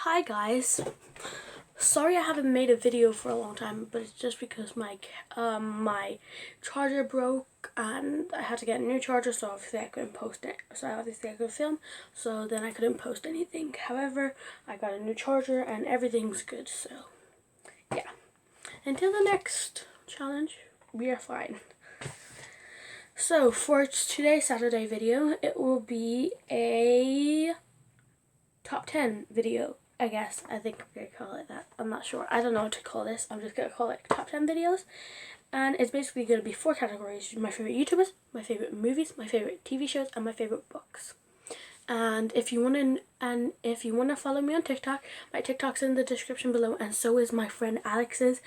Hi guys, sorry I haven't made a video for a long time, but it's just because my charger broke and I had to get a new charger, so obviously I couldn't post it. So obviously I couldn't film, so then I couldn't post anything. However, I got a new charger and everything's good, so yeah. Until the next challenge, we are fine. So for today's Saturday video, it will be a top 10 video, I guess. I think I'm going to call it that. I'm not sure. I don't know what to call this. I'm just going to call it top 10 videos. And it's basically going to be 4 categories. My favorite YouTubers, my favorite movies, my favorite TV shows, and my favorite books. And if you want to follow me on TikTok, my TikTok's in the description below, and so is my friend Alex's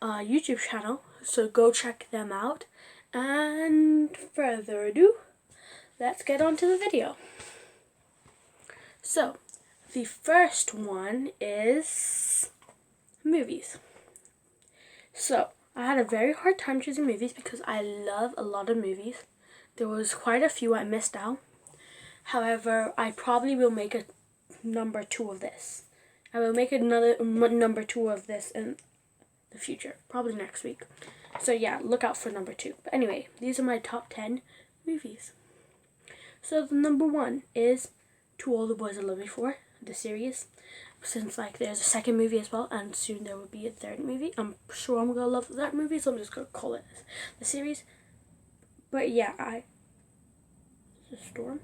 YouTube channel. So go check them out. And further ado, let's get on to the video. So, the first one is movies. So, I had a very hard time choosing movies because I love a lot of movies. There was quite a few I missed out. However, I probably will make a number 2 of this. I will make another number 2 of this in the future, probably next week. So yeah, look out for number 2. But anyway, these are my top 10 movies. So the number 1 is To All the Boys I Love You For, the series. Since there's a second movie as well, and soon there will be a third movie. I'm sure I'm gonna love that movie, so I'm just gonna call it the series. But yeah, it's a storm?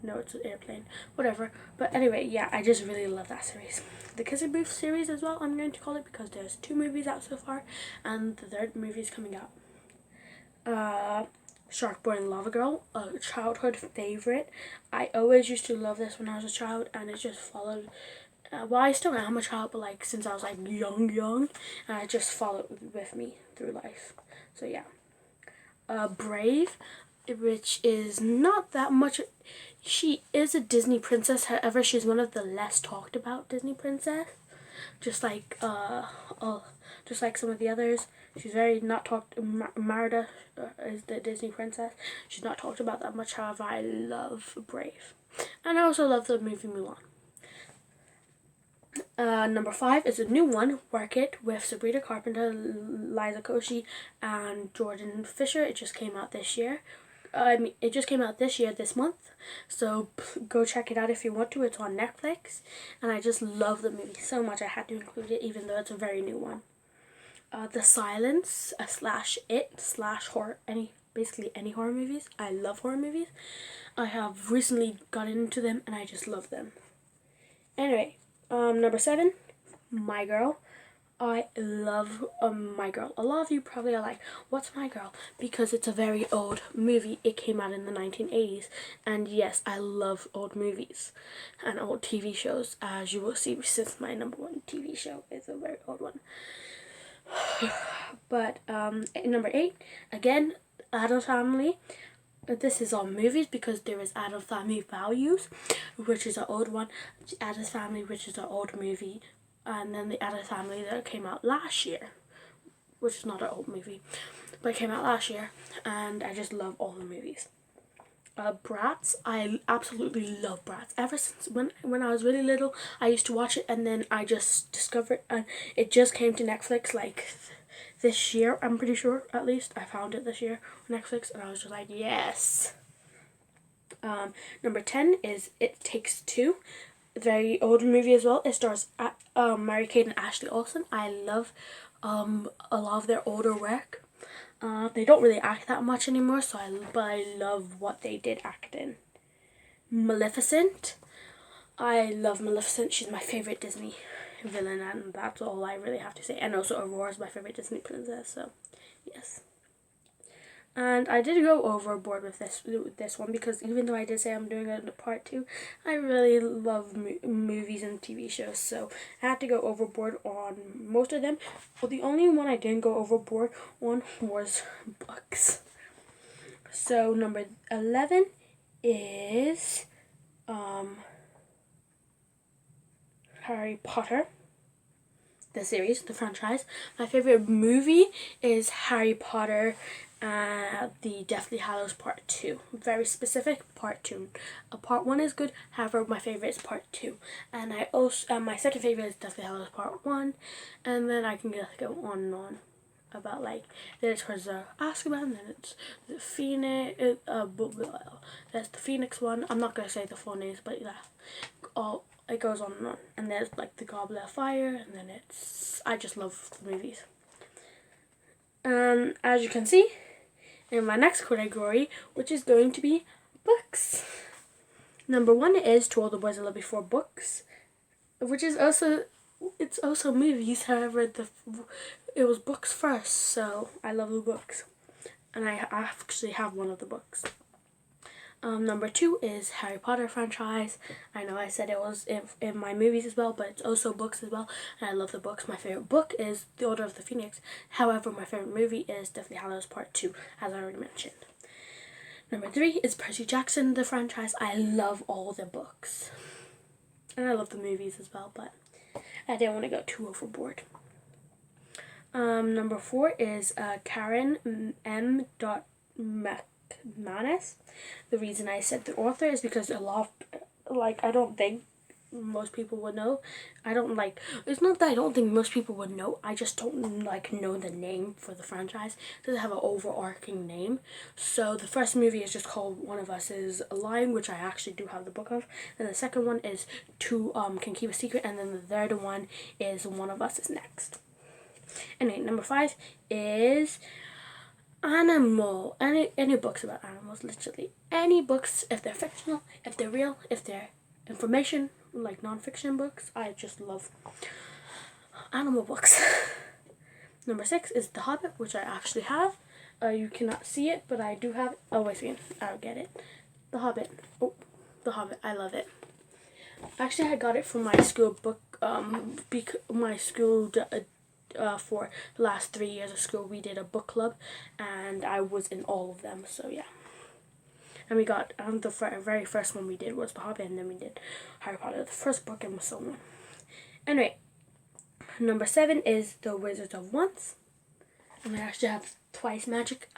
No, it's an airplane. Whatever. But anyway, yeah, I just really love that series. The Kissing Booth series as well, I'm going to call it, because there's 2 movies out so far, and the third movie is coming out. Shark Boy and Lava Girl, a childhood favorite. I always used to love this when I was a child, and it just followed. Well, I still am a child, but since I was young, and it just followed with me through life. So yeah. Brave, which is not that much. She is a Disney princess, however, she's one of the less talked about Disney princess. Just like some of the others. She's very not talked. Merida is the Disney princess. She's not talked about that much. However, I love Brave, and I also love the movie Mulan. Number 5 is a new one, Work It, with Sabrina Carpenter, Liza Koshy, and Jordan Fisher. It just came out this year. It just came out this month. So go check it out if you want to. It's on Netflix, and I just love the movie so much I had to include it, even though it's a very new one. The Silence / horror, basically any horror movies. I love horror movies. I have recently gotten into them, and I just love them. Anyway, number 7, My Girl. I love My Girl. A lot of you probably are like, what's My Girl? Because it's a very old movie. It came out in the 1980s. And yes, I love old movies and old TV shows, as you will see, since my number 1 TV show is a very old one. But number 8, again, Addams Family. This is all movies because there is Addams Family Values, which is an old one. Addams Family, which is an old movie. And then the Addams Family that came out last year, which is not an old movie, but it came out last year, and I just love all the movies. Bratz, I absolutely love Bratz. Ever since when I was really little, I used to watch it, and then I just discovered, and it just came to Netflix this year, I'm pretty sure, at least. I found it this year on Netflix, and I was just like, yes. Number 10 is It Takes Two. Very old movie as well. It stars Mary-Kate and Ashley Olsen. I love a lot of their older work. They don't really act that much anymore, but I love what they did act in. Maleficent. I love Maleficent. She's my favorite Disney villain, and that's all I really have to say. And also Aurora's my favorite Disney princess, so yes. And I did go overboard with this one, because even though I did say I'm doing a part 2, I really love movies and TV shows, so I had to go overboard on most of them. Well, the only one I didn't go overboard on was books. So number 11 is Harry Potter. the series, the franchise. My favorite movie is Harry Potter, the Deathly Hallows Part 2. Very specific, Part 2. Part 1 is good, however my favorite is Part 2. And I also, my second favorite is Deathly Hallows Part 1. And then I can just go on and on about, like, then it's towards Azkaban, and then it's the Phoenix, that's the Phoenix one. I'm not going to say the full names, but yeah, all it goes on and on. And there's like the Goblet of Fire, and then it's, I just love the movies. As you can see, in my next category, which is going to be books. Number 1 is To All the Boys I Loved Before books, which is also, it's also movies, however it was books first, so I love the books. And I actually have one of the books. Number 2 is Harry Potter franchise. I know I said it was in my movies as well, but it's also books as well, and I love the books. My favorite book is The Order of the Phoenix. However, my favorite movie is Deathly Hallows Part 2, as I already mentioned. Number 3 is Percy Jackson, the franchise. I love all the books. And I love the movies as well, but I didn't want to go too overboard. Number 4 is Karen M. McManus. The reason I said the author is because a lot of, like, I don't think most people would know. It's not that I don't think most people would know, I just don't, like, know the name for the franchise. It doesn't have an overarching name. So the first movie is just called One of Us is Lying, which I actually do have the book of. And the second one is Two Can Keep a Secret, and then the third one is One of Us is Next. Anyway, number 5 is animal. Any books about animals, literally. Any books, if they're fictional, if they're real, if they're information, like non-fiction books. I just love animal books. Number 6 is The Hobbit, which I actually have. You cannot see it, but I do have it. Oh, wait a second. I'll get it. The Hobbit. Oh, The Hobbit. I love it. Actually, I got it from my school book, my school, for the last 3 years of school, we did a book club, and I was in all of them, so yeah. And we got, the very first one we did was The Hobbit, and then we did Harry Potter, the first book, and so on. Anyway, number 7 is The Wizard of Once, and I actually have twice magic,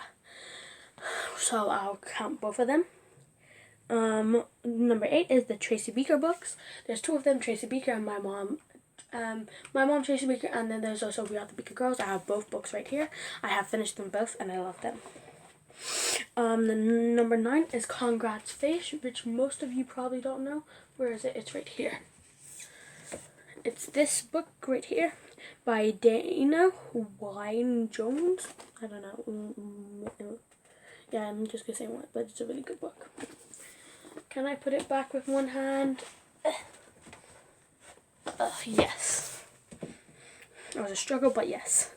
so I'll count both of them. Number 8 is the Tracy Beaker books. There's 2 of them, Tracy Beaker and my mom. My mom, Tracy Beaker, and then there's also We Are the Beaker Girls. I have both books right here. I have finished them both, and I love them. The number 9 is Congrats Fish, which most of you probably don't know. Where is it? It's right here. It's this book right here by Dana Wynne Jones. I don't know. Yeah, I'm just gonna say one, but it's a really good book. Can I put it back with one hand? Yes. It was a struggle, but yes.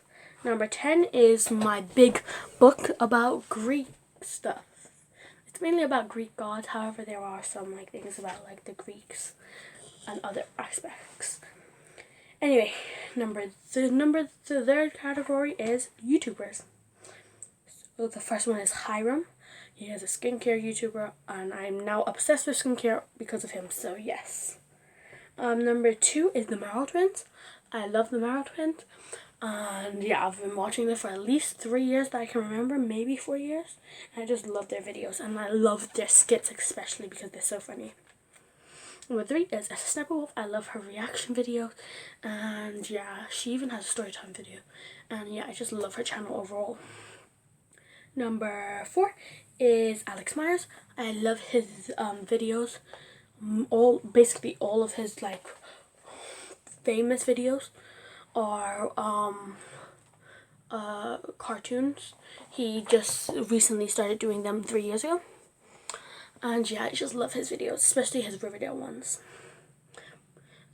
Number 10 is my big book about Greek stuff. It's mainly about Greek gods, however there are some like things about like the Greeks and other aspects. Anyway, the third category is YouTubers. So the first one is Hiram. He is a skincare YouTuber, and I'm now obsessed with skincare because of him, so yes. Number 2 is the Marrow Twins. I love the Marrow Twins. And yeah, I've been watching them for at least 3 years that I can remember, maybe 4 years. And I just love their videos, and I love their skits especially because they're so funny. Number 3 is Esther Sniper Wolf. I love her reaction videos, and yeah, she even has a story time video. And yeah, I just love her channel overall. Number 4 is Alex Myers. I love his videos. Basically all of his like famous videos are cartoons. He just recently started doing them 3 years ago, and yeah, I just love his videos, especially his Riverdale ones.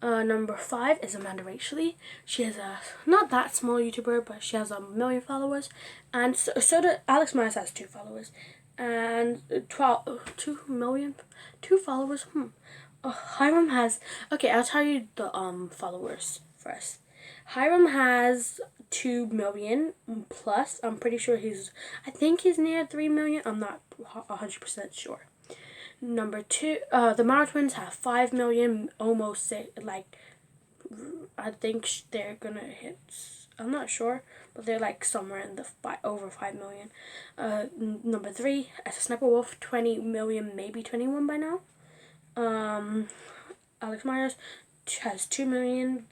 Number 5 is Amanda Rachley. She is a not that small YouTuber, but she has 1 million followers, and so does Alex Myers has 2 followers, and 2 million, 2 followers. Hiram has, okay, I'll tell you the followers first. Hiram has 2 million plus. I'm pretty sure I think he's near 3 million. I'm not 100% sure. Number 2, the Marrow Twins have 5 million, almost 6, like I think they're gonna hit. I'm not sure, but they're like somewhere in the over 5 million. Number 3, as a Sniper Wolf, 20 million, maybe 21 by now. Alex Myers has 2 million.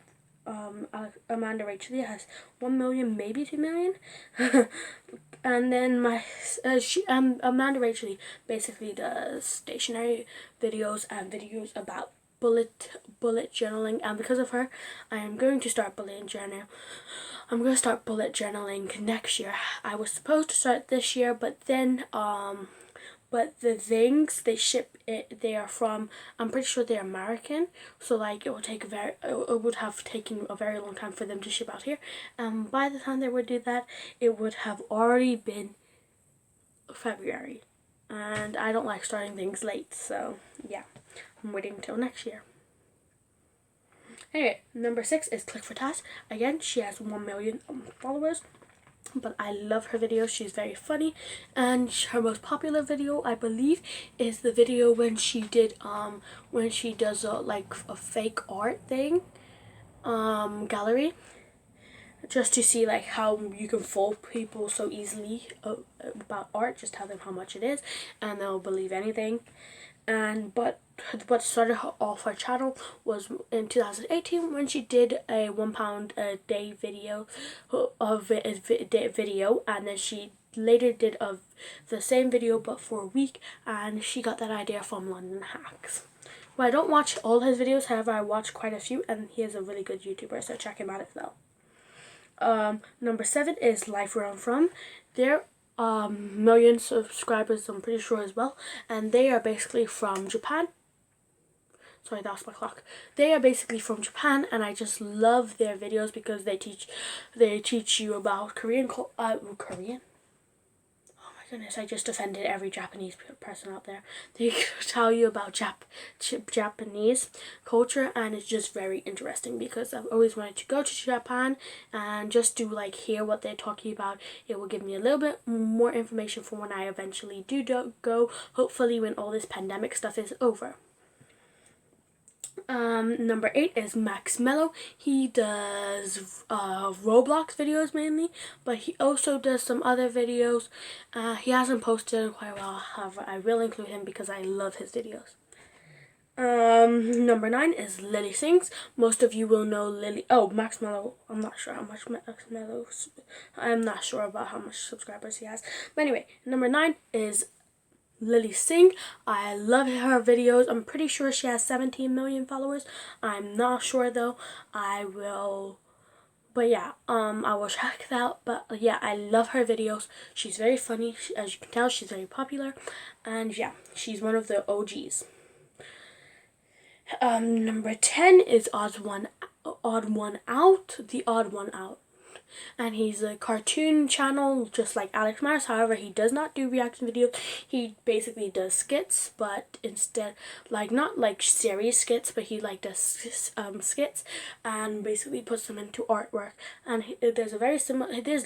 Amanda Rachel has 1 million, maybe 2 million. And then Amanda Rachel basically does stationary videos and videos about bullet journaling, and because of her, I am going to start bullet journaling. I'm going to start bullet journaling next year. I was supposed to start this year, but then but the things they ship they are from, I'm pretty sure they're American, so like it would have taken a very long time for them to ship out here, and by the time they would do that, it would have already been February, and I don't like starting things late, so yeah, I'm waiting until next year. Anyway, number 6 is Click for Task. Again, she has 1 million followers. But I love her videos. She's very funny, and her most popular video, I believe, is the video when she did when she does like a fake art thing gallery, just to see like how you can fool people so easily about art. Just tell them how much it is and they'll believe anything. And but what started off her channel was in 2018 when she did a £1 a day video and then she later did the same video but for a week, and she got that idea from London Hacks. Well, I don't watch all his videos, however I watch quite a few, and he is a really good YouTuber, so check him out as well. Number 7 is Life Where I'm From. They're million subscribers, I'm pretty sure, as well, and they are basically from Japan. Sorry, that's my clock. They are basically from Japan, and I just love their videos because they teach you about Korean. Korean? Oh my goodness, I just offended every Japanese person out there. They tell you about Japanese culture, and it's just very interesting because I've always wanted to go to Japan, and just to like hear what they're talking about, it will give me a little bit more information for when I eventually do go, hopefully when all this pandemic stuff is over. Number 8 is Max Mello. He does Roblox videos mainly, but he also does some other videos. He hasn't posted in quite a while, however I will include him because I love his videos. Number 9 is Lily Sings. Most of you will know Lily. Oh, Max Mello. I'm not sure how much Max Mello. I'm not sure about how much subscribers he has. But anyway, number 9 is Lily Sing. I love her videos. I'm pretty sure she has 17 million followers. I'm not sure though. I will. But yeah, I will check that out. But yeah, I love her videos. She's very funny. As you can tell, she's very popular. And yeah, she's one of the OGs. Number 10 is The Odd One Out. And he's a cartoon channel just like Alex Myers. However, he does not do reaction videos. He basically does skits, but instead, like, not like series skits, but he like does skits and basically puts them into artwork. And there's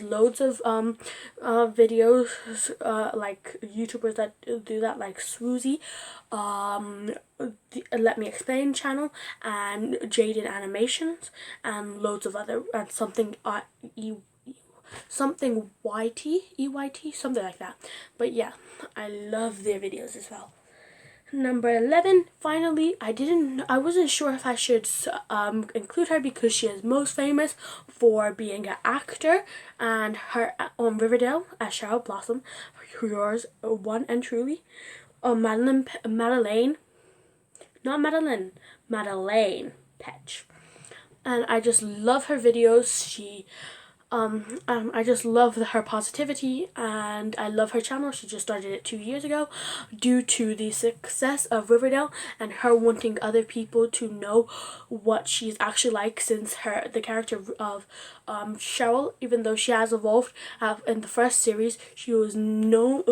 loads of videos like YouTubers that do that, like Swoozy, Let Me Explain channel, and Jaden Animations, and loads of other, and something EYT, something like that. But yeah, I love their videos as well. Number 11, finally, I wasn't sure if I should include her because she is most famous for being an actor, and her on Riverdale as Cheryl Blossom, yours one and truly, Madeleine Petch. And I just love her videos. I just love her positivity, and I love her channel. She just started it 2 years ago due to the success of Riverdale and her wanting other people to know what she's actually like, since the character of Cheryl, even though she has evolved in the first series, she was known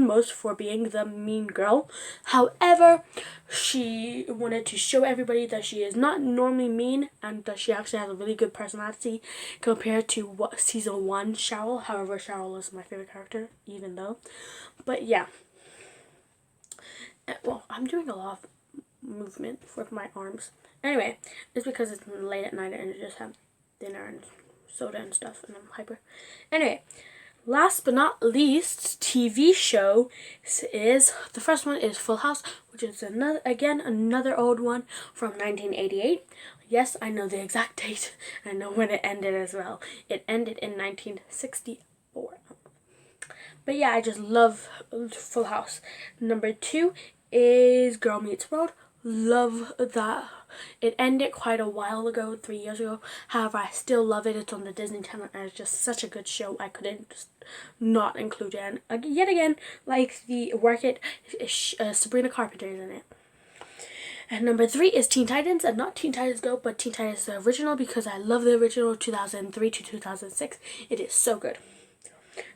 most for being the mean girl. However, she wanted to show everybody that she is not normally mean and that she actually has a really good personality compared to what season 1 Cheryl. However, Cheryl is my favorite character, even though. But yeah. Well, I'm doing a lot of movement with my arms. Anyway, it's because it's late at night and I just have dinner and soda and stuff and I'm hyper. Anyway, last but not least, TV show is, the first one is Full House, which is another old one from 1988. Yes, I know the exact date. I know when it ended as well. It ended in 1964. But yeah, I just love Full House. Number 2 is Girl Meets World. Love that. It ended quite a while ago, 3 years ago. However, I still love it. It's on the Disney Channel and it's just such a good show. I couldn't just not include it. And yet again, like the Work It, Sabrina Carpenter is in it. And number 3 is Teen Titans, and not Teen Titans Go, but Teen Titans the original, because I love the original 2003 to 2006. It is so good.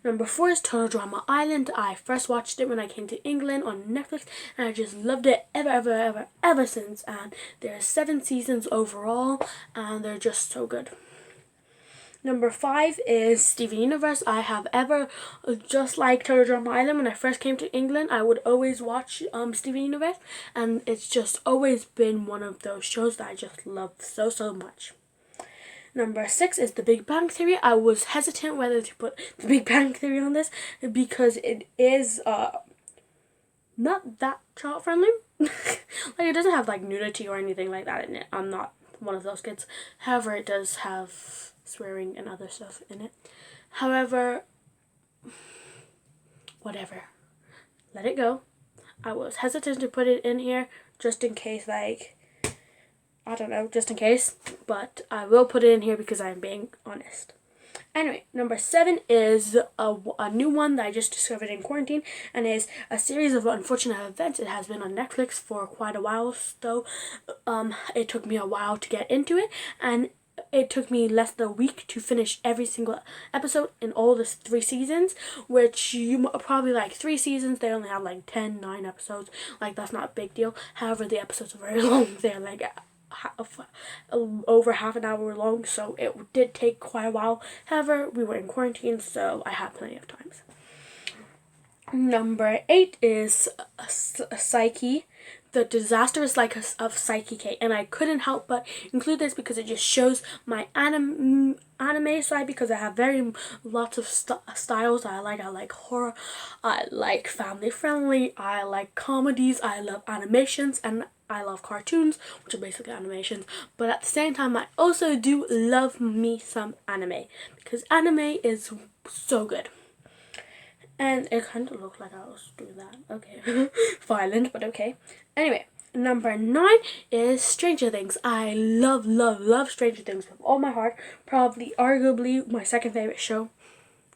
Number 4 is Total Drama Island. I first watched it when I came to England on Netflix, and I just loved it ever since. And there are 7 seasons overall, and they're just so good. Number 5 is Steven Universe. I have just like Total Drama Island, when I first came to England, I would always watch Steven Universe, and it's just always been one of those shows that I just love so much. Number 6 is The Big Bang Theory. I was hesitant whether to put The Big Bang Theory on this because it is not that child friendly. Like, it doesn't have like nudity or anything like that in it. I'm not one of those kids. However, it does have swearing and other stuff in it. However, whatever. Let it go. I was hesitant to put it in here just in case, like, I don't know, just in case. But I will put it in here because I'm being honest. Anyway, number 7 is a new one that I just discovered in quarantine, and is a series of unfortunate events. It has been on Netflix for quite a while, so it took me a while to get into it, and it took me less than a week to finish every single episode in all the 3 seasons, which you probably like 3 seasons, they only have like 9 episodes. Like, that's not a big deal. However, the episodes are very long. They're like over half an hour long, so it did take quite a while. However, we were in quarantine, so I had plenty of time. Number 8 is Psyche, the disastrous life of Psyche K, and I couldn't help but include this because it just shows my anime side, because I have lots of styles I like. I like horror, I like family friendly, I like comedies, I love animations, and I love cartoons, which are basically animations. But at the same time, I also do love me some anime, because anime is so good. And it kind of looked like I was doing that. Okay. Violent, but okay. Anyway, number 9 is Stranger Things. I love Stranger Things with all my heart. Probably, arguably, my second favorite show.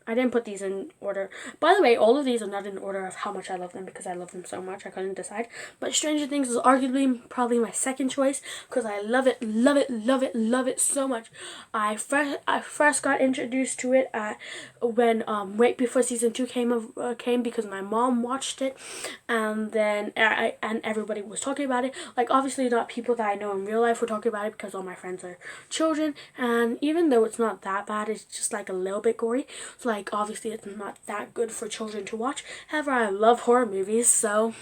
I didn't put these in order. By the way, all of these are not in order of how much I love them, because I love them so much I couldn't decide. But Stranger Things is arguably probably my second choice, because I love it so much. I first got introduced to it when right before season 2 came, because my mom watched it, and then and everybody was talking about it. Like, obviously not people that I know in real life were talking about it, because all my friends are children, and even though it's not that bad, it's just like a little bit gory. So, like, obviously it's not that good for children to watch. However, I love horror movies, so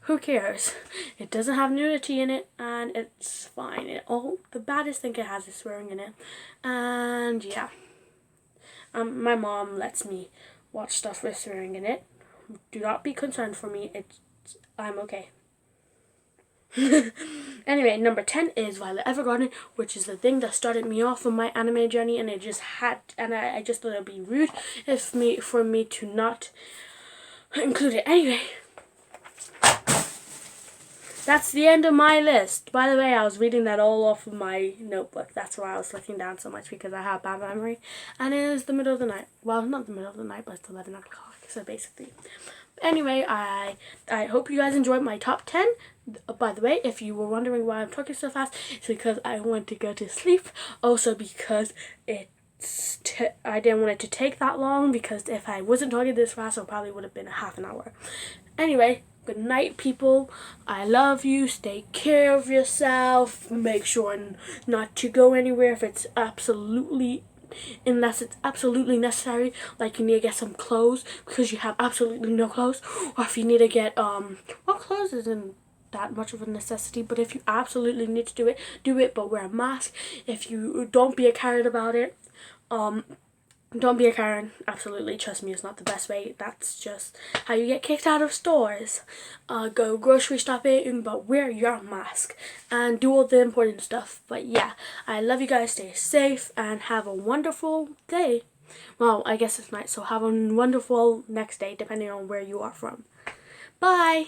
who cares? It doesn't have nudity in it, and it's fine. The baddest thing it has is swearing in it, and yeah. My mom lets me watch stuff with swearing in it. Do not be concerned for me. I'm okay. Anyway, number 10 is Violet Evergarden, which is the thing that started me off on my anime journey, and I just thought it would be rude for me to not include it. Anyway, that's the end of my list. By the way, I was reading that all off of my notebook. That's why I was looking down so much, because I have bad memory, and it is the middle of the night. Well, not the middle of the night, but it's 11 o'clock, so basically. Anyway, I hope you guys enjoyed my top 10. By the way, if you were wondering why I'm talking so fast, it's because I want to go to sleep. Also because I didn't want it to take that long, because if I wasn't talking this fast, it probably would have been a half an hour. Anyway, good night, people. I love you. Take care of yourself. Make sure not to go anywhere unless it's absolutely necessary, like you need to get some clothes because you have absolutely no clothes, or if you need to get what clothes is in that much of a necessity, but if you absolutely need to do it, do it, but wear a mask. If you don't be a Karen about it, don't be a Karen. Absolutely, trust me, it's not the best way. That's just how you get kicked out of stores. Go grocery shopping, but wear your mask and do all the important stuff. But yeah, I love you guys. Stay safe and have a wonderful day. Well, I guess it's night, so have a wonderful next day depending on where you are from. Bye!